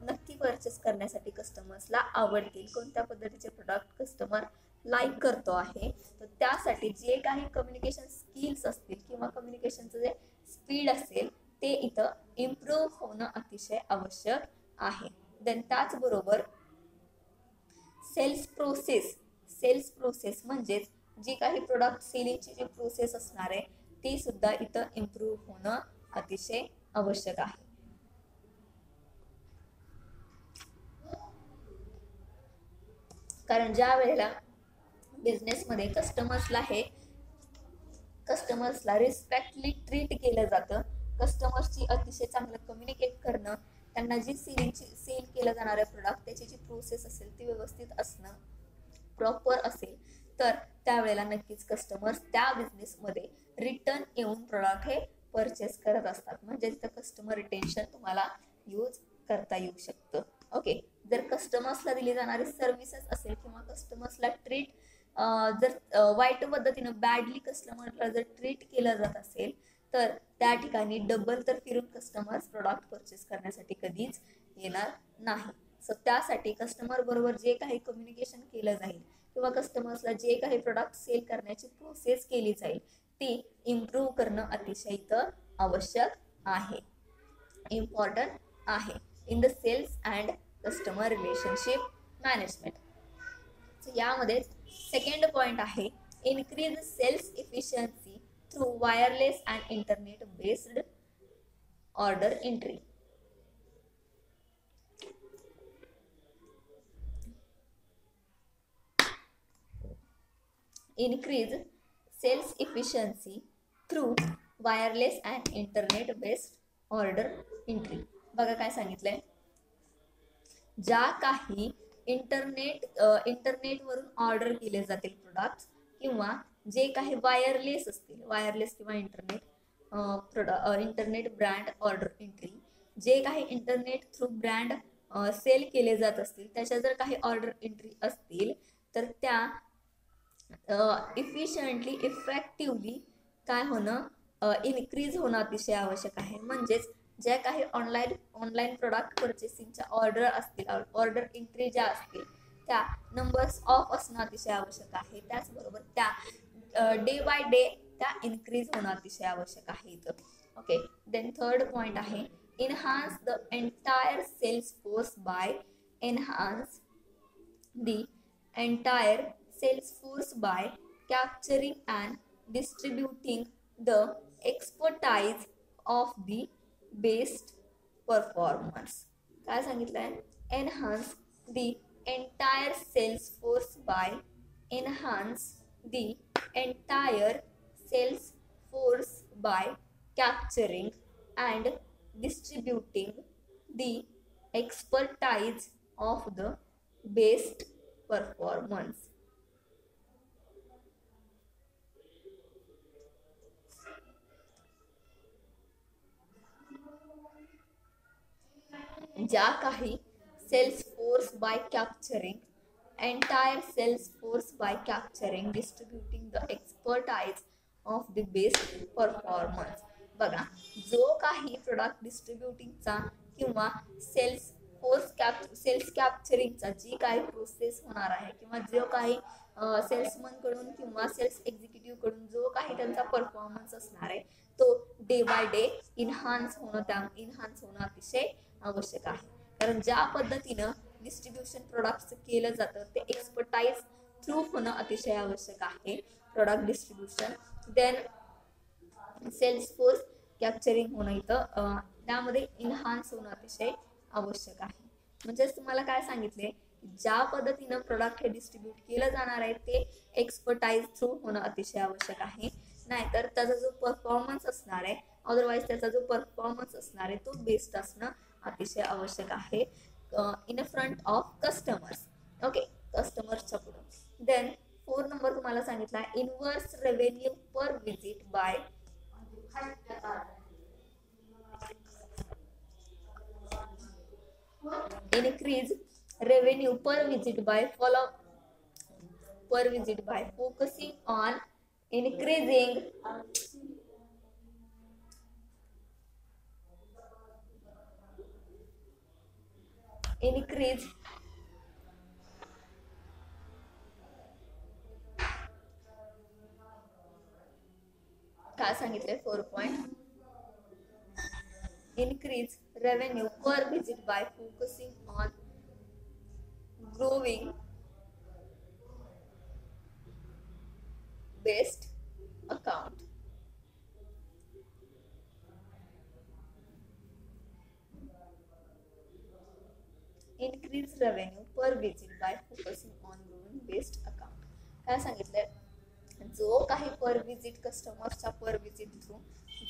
नक्की परचेस करण्यासाठी कस्टमर्सला आवडतील, कोणत्या पद्धतीचे प्रोडक्ट कस्टमर लाईक करतो आहे. तर त्यासाठी जे काही कम्युनिकेशन स्किल्स असतील किंवा कम्युनिकेशनचं जे स्पीड असेल ते इथं इम्प्रूव्ह होणं अतिशय आवश्यक आहे. देन त्याचबरोबर सेल्स प्रोसेस म्हणजेच जी काही प्रोडक्ट सेलिंगची जी प्रोसेस असणार आहे ती सुद्धा इथं इम्प्रूव्ह होणं अतिशय आवश्यक आहे. कारण ज्या वेळेला बिझनेसमध्ये कस्टमर्सला रिस्पेक्टली ट्रीट केलं जातं, कस्टमर्सची अतिशय चांगलं कम्युनिकेट करणं, त्यांना जी सेल केलं जाणारं प्रोडक्ट त्याची जी प्रोसेस असेल ती व्यवस्थित असणं, प्रॉपर असेल, तर त्यावेळेला नक्कीच कस्टमर्स त्या बिझनेसमध्ये रिटर्न येऊन प्रोडक्ट हे परचेस करत असतात. म्हणजे तिथं कस्टमर रिटेन्शन तुम्हाला यूज करता येऊ शकतं. ओके, जर कस्टमर्सला दिली जाणारी सर्व्हिसेस असेल किंवा कस्टमर्सला ट्रीट जर वाईट पद्धतीनं बॅडली कस्टमरला जर ट्रीट केलं जात असेल तर त्या ठिकाणी डबल तर फिरून कस्टमर्स प्रोडक्ट परचेस करण्यासाठी कधीच येणार नाही. सो त्यासाठी कस्टमर बरोबर जे काही कम्युनिकेशन केलं जाईल किंवा कस्टमर्सला जे काही प्रोडक्ट सेल करण्याची प्रोसेस केली जाईल ती इम्प्रूव्ह करणं अतिशय इथं आवश्यक आहे, इम्पॉर्टंट आहे in the sales and customer relationship management. यामध्ये सेकंड पॉइंट आहे increase sales efficiency through wireless and internet based order entry. Increase sales efficiency through wireless and internet based order entry. बघा काय सांगितलंय, ज्या काही इंटरनेटवरून ऑर्डर केले जातील प्रोडक्ट्स किंवा जे काही वायरलेस असतील, वायरलेस किंवा इंटरनेट ब्रँड ऑर्डर एंट्री, जे काही इंटरनेट थ्रू ब्रँड सेल केले जात असतील त्याच्या जर काही ऑर्डर एंट्री असतील तर त्या इफिशियंटली इफेक्टिव्हली काय होणं इनक्रीज होणं अतिशय आवश्यक आहे. म्हणजेच ज्या काही ऑनलाईन प्रोडक्ट परचेसिंगच्या ऑर्डर असतील, ऑर्डर एंट्री ज्या असतील त्या नंबर्स ऑफ असणं अतिशय आवश्यक आहे. त्याचबरोबर त्या डे बाय डे त्या इनक्रीज होणं अतिशय आवश्यक आहे इथं. ओके, देन थर्ड पॉइंट आहे enhance the entire sales force by enhance the entire sales force by capturing and distributing the expertise of the best performers. काय सांगितलंय, enhance the entire sales force by enhance the entire sales force by capturing and distributing the expertise of the best performance. ज्या काही sales force by capturing entire sales force by capturing distributing the expertise of the best performance. बघा, जो काही product डिस्ट्रीब्युटिंगचा किंवा cells कॅप्चरिंगचा जी काही process होणार आहे किंवा जो काही सेल्समनकडून किंवा सेल्स एक्झिक्युटिव्हकडून जो काही त्यांचा परफॉर्मन्स असणार आहे तो डे बाय डे इन्हान्स होणं अतिशय आवश्यक आहे. कारण ज्या पद्धतीनं डिस्ट्रीब्युशन प्रोडक्ट्स केलं जातं ते एक्सपर्टाईज थ्रू होणं अतिशय आवश्यक आहे. Product distribution, then sales force capturing होणं इथं त्यामध्ये इन्हान्स होणं अतिशय आवश्यक आहे. म्हणजेच तुम्हाला काय सांगितले, ज्या पद्धतीनं प्रोडक्ट हे डिस्ट्रीब्यूट केलं जाणार आहे ते एक्सपर्टाईज थ्रू होणं अतिशय आवश्यक आहे. नाहीतर त्याचा जो परफॉर्मन्स असणार आहे, अदरवाईज त्याचा जो परफॉर्मन्स असणार आहे तो बेस्ट असणं अतिशय आवश्यक आहे in front of customers. Okay, कस्टमर्सच्या पुढे. देन 4 नंबर तुम्हाला सांगितला increase revenue per visit by increase revenue per visit by focusing on increasing काय सांगितलंय 4 point increase revenue per visit by focusing on growing based account. Increase revenue per visit by focusing on growing based account. काय सांगितलंय, जो काही पर visit कस्टमर्सच्या पर visit through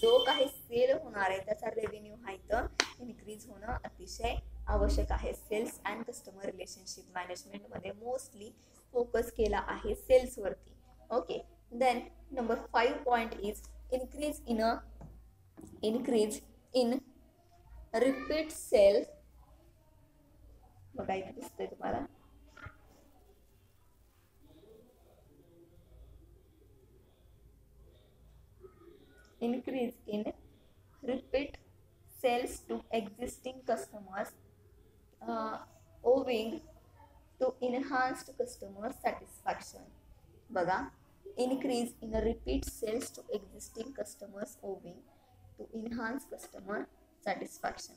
जो काही sale होणार आहे त्याचा रेव्हेन्यू हा इथं इन्क्रीज होणं अतिशय आवश्यक आहे. Sales and customer relationship management मध्ये मोस्टली फोकस केला आहे सेल्स वरती. Okay, then number 5 point is increase in repeat sale. बघा इथे दिसतंय तुम्हाला, increase in repeat sales to existing customers owing to enhanced customer satisfaction. बघा, increase in repeat sales to existing customers owing to enhanced customer satisfaction.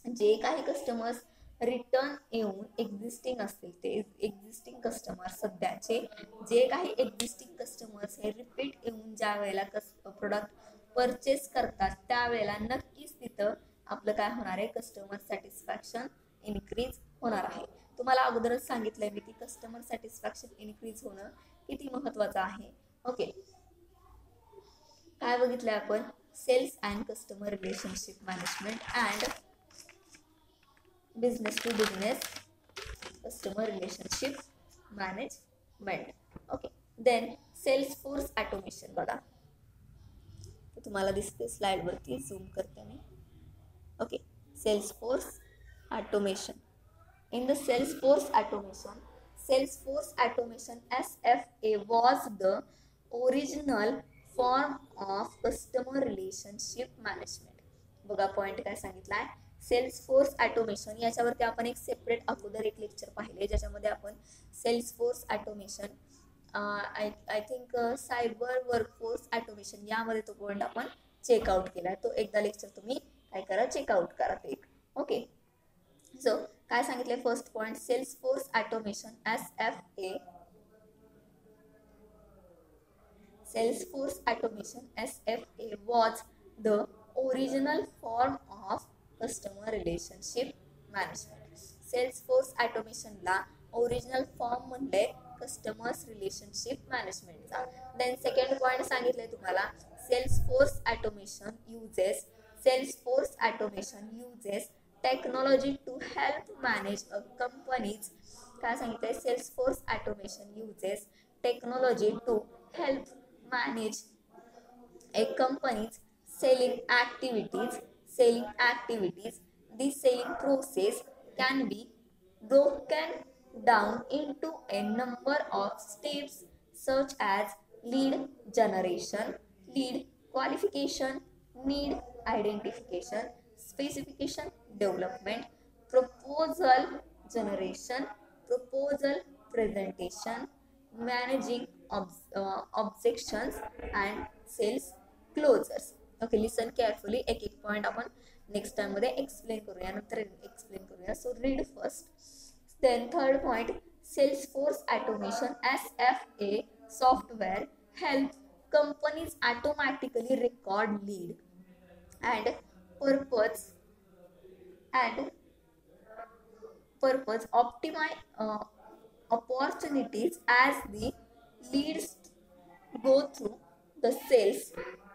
जे काही customers return येऊन existing असतील ते एक्झिस्टिंग कस्टमर, सध्याचे जे काही एक्झिस्टिंग कस्टमर्स हे रिपीट येऊन ज्या वेळेला प्रोडक्ट परचेस करतात त्यावेळेला नक्कीच तिथं आपलं काय होणार आहे, कस्टमर सॅटिस्फॅक्शन इन्क्रीज होणार आहे. तुम्हाला अगोदरच सांगितलंय मी की कस्टमर सॅटिस्फॅक्शन इन्क्रीज होणं किती महत्वाचं आहे. ओके, काय बघितलंय आपण, sales and customer relationship management and business to business customer relationship management. Okay, then sales force automation. बघा तुम्हाला दिसते स्लाइड वरती, झूम करते मी. Okay, sales force automation. In the sales force automation SFA was the original form of customer relationship management. बघा point काय सांगितला आहे, सेल्स फोर्स ऑटोमेशन. याच्यावरती आपण एक सेपरेट अगोदर एक लेक्चर पाहिले ज्याच्यामध्ये आपण sales force automation, I think cyber workforce automation यामध्ये तो पॉइंट आपण चेकआउट केला. तो एकदा लेक्चर तुम्ही काय करा, चेकआउट करा ते. ओके, सो काय सांगितले, first point, sales force automation SFA. Salesforce automation SFA was the original form of customer relationship management. Salesforce automation ला ओरिजिनल फॉर्म म्हणले कस्टमर्स रिलेशनशिप मॅनेजमेंटचा. देन सेकंड पॉइंट सांगितले तुम्हाला, Salesforce automation uses technology to help manage a company's. काय सांगितलंय, Salesforce automation uses technology to help manage a company's selling activities. This selling process can be broken down into a number of steps such as lead generation, lead qualification, need identification, specification development, proposal generation, proposal presentation, managing objections and sales closures. Okay, listen carefully. एक एक point आपण next time मध्ये explain करूया, नंतर explain करूया. So read first. Then third point, Salesforce automation SFA software help companies automatically record lead and purpose optimize opportunities as the leads go through the sales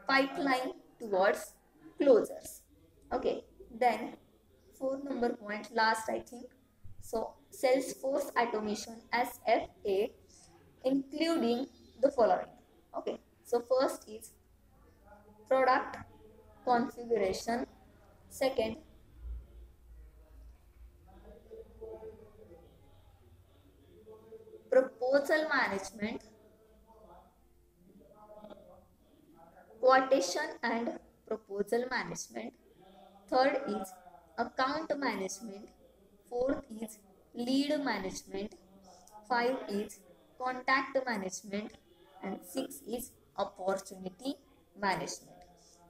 pipeline towards closers. Okay, then fourth number point, last I think. So Salesforce automation SFA including the following. Okay, so first is product configuration, second proposal management, quotation and proposal management, third is account management, fourth is lead management, five is contact management, and six is opportunity management.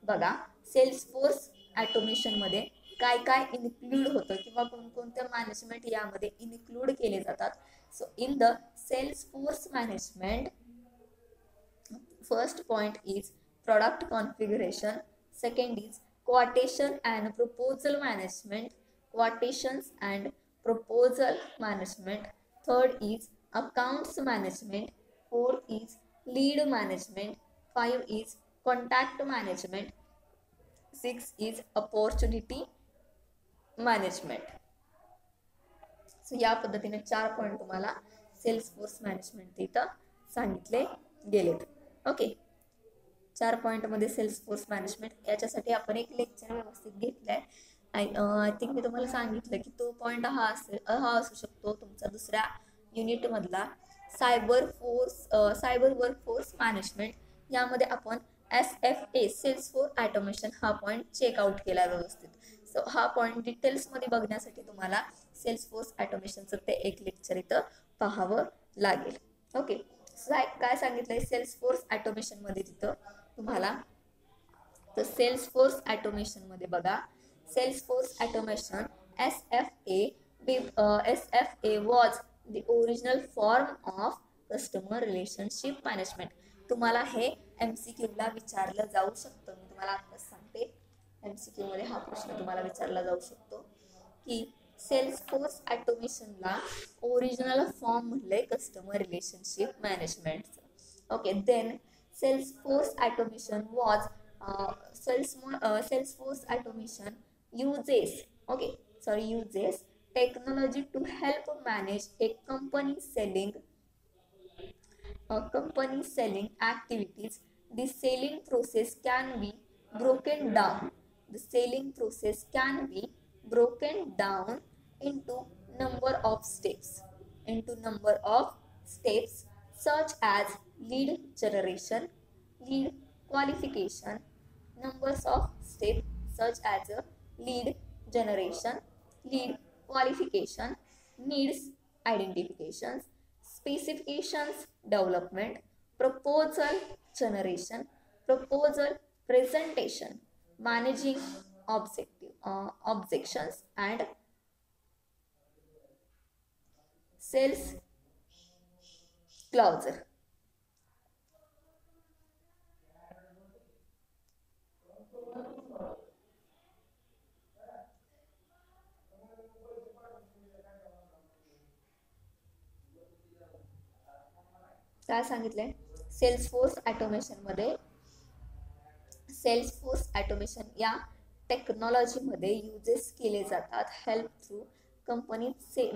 बघा, Salesforce automation मध्ये काय काय include होतं किंवा कोणकोणत्या management यामध्ये include केले जातात. So in the Salesforce management First point is product configuration. Second is quotation and proposal management. Quotations and proposal management. Third is accounts management. Fourth is lead management. Five is contact management. Six is opportunity management. So या पद्धतीने 4 point तुम्हाला sales force management इथं सांगितले गेलेत. Okay, 4 पॉईंटमध्ये cells force management याच्यासाठी आपण एक लेक्चर व्यवस्थित घेतलाय. आय थिंक मी तुम्हाला सांगितलं की तो पॉईंट हा असू शकतो तुमचा दुसऱ्या युनिटमधला सायबर वर्कफोर्स मॅनेजमेंट. यामध्ये आपण SFA सेल्स फोर्स ऑटोमेशन हा पॉईंट चेकआउट केला व्यवस्थित. सो हा पॉईंट डिटेल्समध्ये बघण्यासाठी तुम्हाला सेल्स फोर्स ऑटोमेशनचं ते एक लेक्चर इथं पाहावं लागेल. ओके, काय सांगितलंय सेल्स फोर्स ऑटोमेशन मध्ये तिथं तुम्हाला, तर सेल्स फोर्स ऑटोमेशन मध्ये बघा, sales force automation SFA was the original form of customer relationship management. तुम्हाला हे MCQ ला विचारलं जाऊ शकतं. मी तुम्हाला आत्ताच सांगते, MCQ मध्ये हा प्रश्न तुम्हाला विचारला जाऊ शकतो की सेल्स फोर्स ऑटोमेशनला ओरिजिनल फॉर्म म्हणलंय कस्टमर रिलेशनशिप मॅनेजमेंटचं. Okay, then sales force automation was sales force automation uses technology to help manage a company selling activities. The selling process can be broken down. The selling process can be broken down into number of steps such as lead generation, lead qualification. Numbers of steps such as lead generation, lead qualification, needs identifications, specifications development, proposal generation, proposal presentation, managing objections, and sales closure. काय सांगितलंय sales force automation मध्ये, sales force automation या टेक्नॉलॉजीमध्ये uses केले जातात. Help through company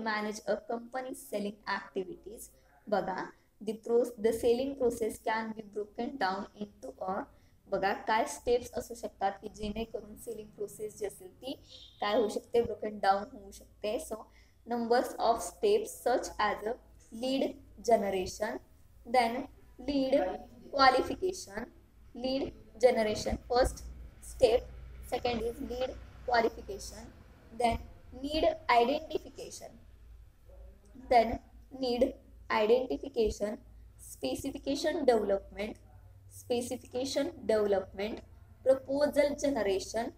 manage a company selling activities. बघा, the selling process can be broken down into बघा काय स्टेप्स असू शकतात की जेणेकरून सेलिंग प्रोसेस जी असेल ती काय होऊ शकते, ब्रोकन डाऊन होऊ शकते. So numbers of steps such as a lead generation, then lead qualification, lead generation first step, second is lead qualification, then need identification, specification development, proposal generations,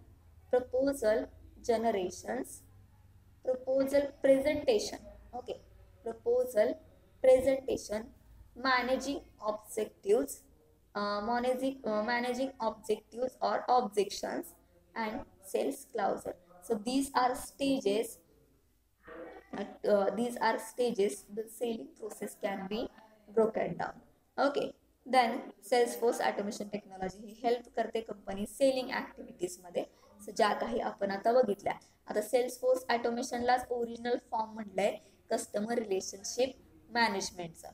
proposal presentation. Okay, proposal presentation, managing objectives or objections, and sales closure. So these are stages the selling process can be broken down. Okay, then Salesforce automation technology ही help करते company selling activities मध्ये. So ज्या काही आपण आता बघितल्या. आता Salesforce ऑटोमेशनलाच ओरिजिनल फॉर्म म्हणलंय कस्टमर रिलेशनशिप मॅनेजमेंटचा.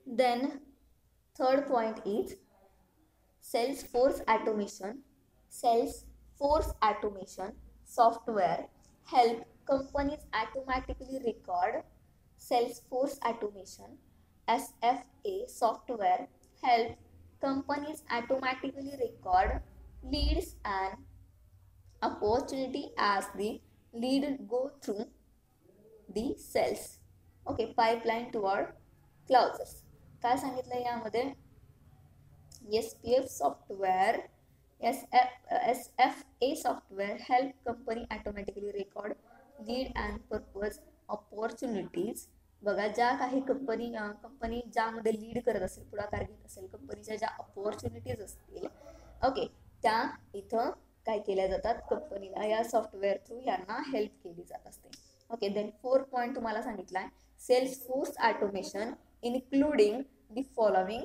Then third point is Salesforce automation software help companies automatically record. Salesforce automation SFA software help companies automatically record leads and opportunity as the lead go through the sales. Okay, pipeline toward closures. काय सांगितलं यामध्ये, SFA software help company automatically record lead and purpose opportunities बघा, ज्या काही company ज्यामध्ये lead करत असेल, पुढाकार घेत असेल, कंपनीच्या ज्या अपॉर्च्युनिटीज असतील, ओके, त्या इथं काय केल्या जातात, कंपनीला या सॉफ्टवेअर थ्रू यांना हेल्प केली जात असते. ओके, देन 4 पॉईंट तुम्हाला सांगितलाय, sales force automation including the following.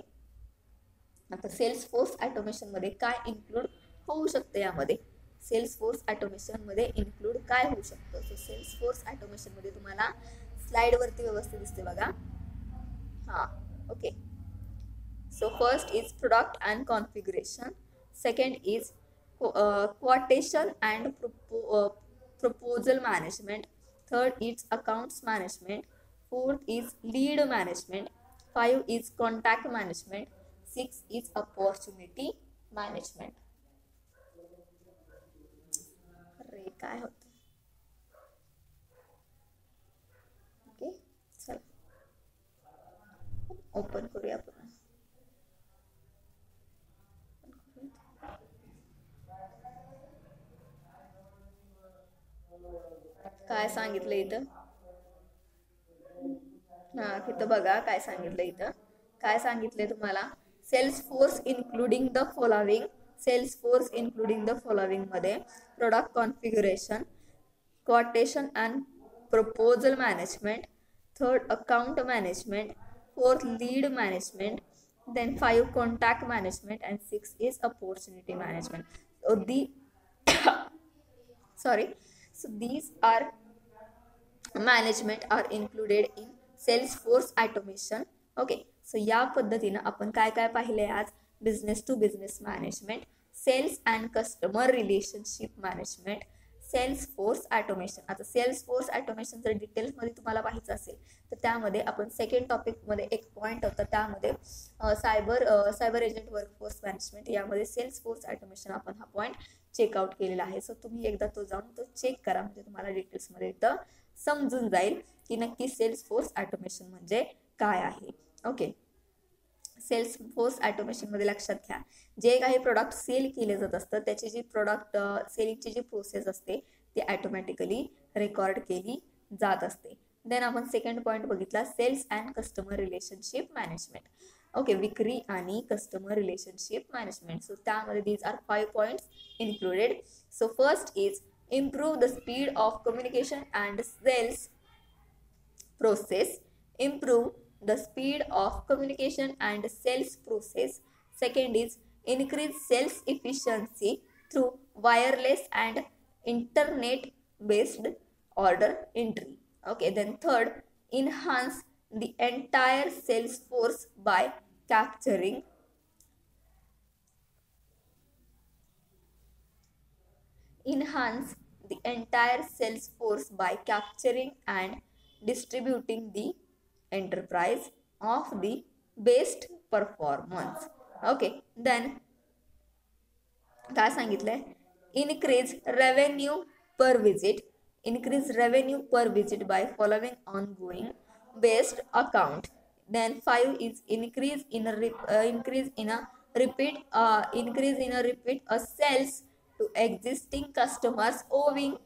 आता सेल्स फोर्स ऑटोमेशन मध्ये काय इन्क्लूड होऊ शकतं, यामध्ये सेल्स फोर्स ऑटोमेशन मध्ये इन्क्लूड काय होऊ शकतं. सो सेल्स फोर्स ऑटोमेशन मध्ये तुम्हाला स्लाइड वरती व्यवस्थित दिसते बघा. हा, okay. So first is product and configuration, second is quotation and proposal management, third is accounts management, fourth is lead management, 5 is contact management, 6 is opportunity management. अरे काय होतं, ओके, चला ओपन करूया आपण. काय सांगितलं इथं, हा तिथं बघा काय सांगितलं इथं, काय सांगितलंय तुम्हाला, sales force including the following. Sales force including the following मध्ये product configuration, quotation and proposal management, third account management, fourth lead management, then 5 contact management, and 6 is opportunity management. So the sorry, so these are management are included in Salesforce automation. Okay, so या पद्धतीनं आपण काय काय पाहिले आज, business to business management, sales and customer relationship management, sales force automation. आता sales force automation जर डिटेल्समध्ये तुम्हाला पाहायचं असेल तर त्यामध्ये आपण सेकंड टॉपिकमध्ये एक पॉईंट होता, त्यामध्ये सायबर एजंट वर्कफोर्स मॅनेजमेंट, यामध्ये सेल्स फोर्स ऑटोमेशन आपण हा पॉईंट चेकआउट केलेला आहे. सो तुम्ही एकदा तो जाऊन तो चेक करा, म्हणजे तुम्हाला डिटेल्समध्ये इथं समजून जाईल की नक्की सेल्स फोर्स ऑटोमेशन म्हणजे काय आहे. ओके, सेल्स फोर्स ऑटोमेशन मध्ये लक्षात घ्या, जे काही प्रोडक्ट सेल केले जात असतं त्याची जी प्रोडक्ट सेलिंगची जी प्रोसेस असते ती ऑटोमॅटिकली रेकॉर्ड केली जात असते. देन आपण सेकंड पॉईंट बघितला, sales and customer relationship management. Okay, विक्री आणि कस्टमर रिलेशनशिप मॅनेजमेंट. सो त्यामध्ये these are 5 points included. So first is improve the speed of communication and sales process. Improve the speed of communication and sales process. Second is increase sales efficiency through wireless and internet based order entry. Okay, then third, enhance the entire sales force by capturing the entire sales force by capturing and distributing the enterprise of the best performance. Okay, then काय सांगितलंय, increase revenue per visit by following ongoing based account. Then 5 is increase in a repeat sales to existing customers owing